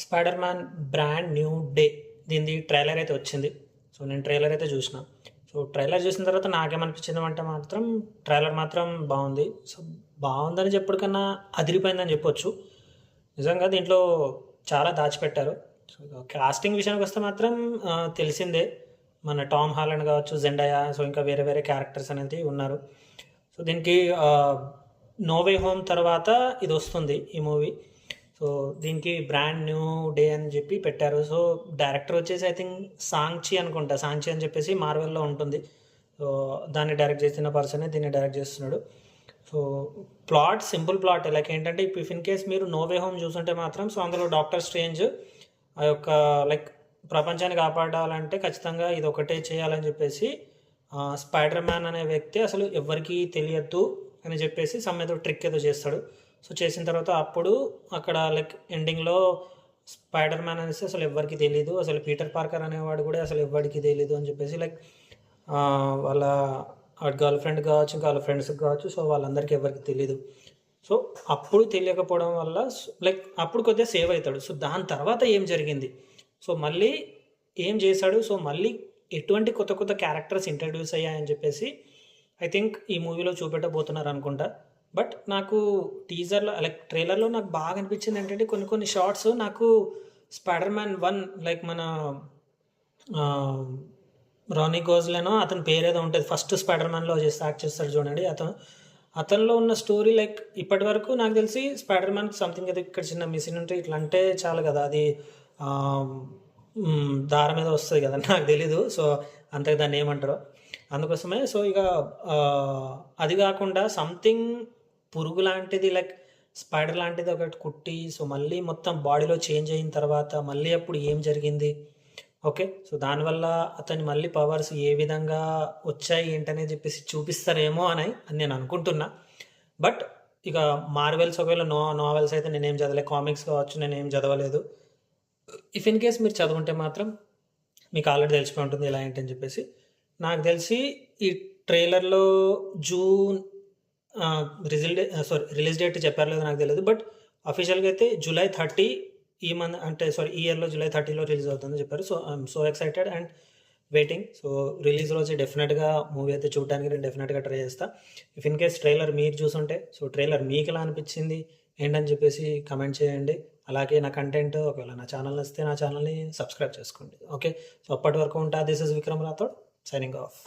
Spider man brand new day దీనిది trailer అయితే వచ్చింది. సో నేను ట్రైలర్ అయితే చూసిన. సో ట్రైలర్ చూసిన తర్వాత నాకేమనిపించింది అంటే మాత్రం ట్రైలర్ మాత్రం బాగుంది. సో బాగుందని చెప్పుడు అదిరిపోయిందని చెప్పొచ్చు. నిజంగా దీంట్లో చాలా దాచిపెట్టారు. సో కాస్టింగ్ విషయానికి వస్తే మాత్రం తెలిసిందే, మన టామ్ హాలండ్ కావచ్చు, జెండయా, సో ఇంకా వేరే వేరే క్యారెక్టర్స్ అనేది ఉన్నారు. సో దీనికి నోవే హోమ్ తర్వాత ఇది వస్తుంది ఈ మూవీ. సో దీనికి బ్రాండ్ న్యూ డే అని చెప్పి పెట్టారు. సో డైరెక్టర్ వచ్చేసి ఐ థింక్ సాంగ్చి అనుకుంటా, సాంగ్చి అని చెప్పేసి మార్వెల్లో ఉంటుంది. సో దాన్ని డైరెక్ట్ చేసిన పర్సనే దీన్ని డైరెక్ట్ చేస్తున్నాడు. So plot simple plot, like ఏంటంటే ఇఫ్ ఇన్ కేస్ మీరు నోవే హోమ్ చూసుంటే మాత్రం సో అందులో డాక్టర్ స్ట్రేంజ్ ఆ యొక్క లైక్ ప్రపంచాన్ని కాపాడాలంటే ఖచ్చితంగా ఇది ఒకటే చేయాలని చెప్పేసి స్పైడర్ మ్యాన్ అనే వ్యక్తి అసలు ఎవరికీ తెలియద్దు అని చెప్పేసి సమ్ ఏదో ట్రిక్ ఏదో చేస్తాడు. సో చేసిన తర్వాత అప్పుడు అక్కడ లైక్ ఎండింగ్లో స్పైడర్ మ్యాన్ అనేసి అసలు ఎవరికి తెలియదు, అసలు పీటర్ పార్కర్ అనేవాడు కూడా అసలు ఎవరికి తెలియదు అని చెప్పేసి లైక్ వాళ్ళ గర్ల్ ఫ్రెండ్ కావచ్చు, వాళ్ళ ఫ్రెండ్స్కి కావచ్చు, సో వాళ్ళందరికీ ఎవరికి తెలియదు. సో అప్పుడు తెలియకపోవడం వల్ల లైక్ అప్పుడు కొద్దిగా సేవ్ అవుతాడు. సో దాని తర్వాత ఏం జరిగింది, సో మళ్ళీ ఏం చేశాడు, సో మళ్ళీ ఎటువంటి కొత్త కొత్త క్యారెక్టర్స్ ఇంట్రడ్యూస్ అయ్యాయని చెప్పేసి ఐ థింక్ ఈ మూవీలో చూపెట్టబోతున్నారు అనుకుంటా. బట్ నాకు టీజర్లో లైక్ ట్రైలర్లో నాకు బాగా అనిపించింది ఏంటంటే కొన్ని కొన్ని షార్ట్స్ నాకు స్పైడర్ మ్యాన్ 1 లైక్ మన రానీ గోజ్లేనో అతని పేరేదో ఉంటుంది, ఫస్ట్ స్పైడర్ మ్యాన్లో యాక్ట్ చేస్తాడు చూడండి, అతనిలో ఉన్న స్టోరీ లైక్ ఇప్పటి వరకు నాకు తెలిసి స్పైడర్ మ్యాన్కి సంథింగ్ ఏదో ఇక్కడ చిన్న మిషన్ ఉంటే ఇట్లా అంటే చాలు కదా, అది దారం మీద వస్తుంది కదా, నాకు తెలీదు. సో అంతే దాన్ని ఏమంటారో అందుకోసమే. సో ఇక అది కాకుండా సంథింగ్ పురుగు లాంటిది లైక్ స్పైడర్ లాంటిది ఒకటి కుట్టి సో మళ్ళీ మొత్తం బాడీలో చేంజ్ అయిన తర్వాత మళ్ళీ అప్పుడు ఏం జరిగింది, ఓకే, సో దానివల్ల అతని మళ్ళీ పవర్స్ ఏ విధంగా వచ్చాయి ఏంటనే చెప్పేసి చూపిస్తారేమో అని నేను అనుకుంటున్నా. బట్ ఇక మార్వెల్స్ ఒకవేళ నావెల్స్ అయితే నేనేం చదవలేదు, కామిక్స్ కావచ్చు నేనేం చదవలేదు. ఇఫ్ ఇన్ కేస్ మీరు చదువుంటే మాత్రం మీకు ఆల్రెడీ తెలిసిపోయి ఉంటుంది ఎలా ఏంటని చెప్పేసి. నాకు తెలిసి ఈ ట్రైలర్లో జూన్ రిలీజ్ డేట్ చెప్పారు లేదు నాకు తెలియదు, బట్ అఫీషియల్గా అయితే July 30 ఈ మంత్ అంటే ఈ ఇయర్లో July 30లో రిలీజ్ అవుతుందని చెప్పారు. So I'm so excited and waiting. So release రోజు డెఫినెట్గా మూవీ అయితే చూడడానికి నేను డెఫినెట్గా ట్రై చేస్తాను. ఇఫ్ ఇన్ కేస్ ట్రైలర్ మీరు చూసుంటే సో ట్రైలర్ మీకు ఎలా అనిపించింది ఏంటని చెప్పేసి కమెంట్ చేయండి. అలాగే నా కంటెంట్ ఒకవేళ నా ఛానల్ వస్తే నా ఛానల్ని సబ్స్క్రైబ్ చేసుకోండి. ఓకే, సో అప్పటి వరకు ఉంటా. This is Vikram Rathod signing off.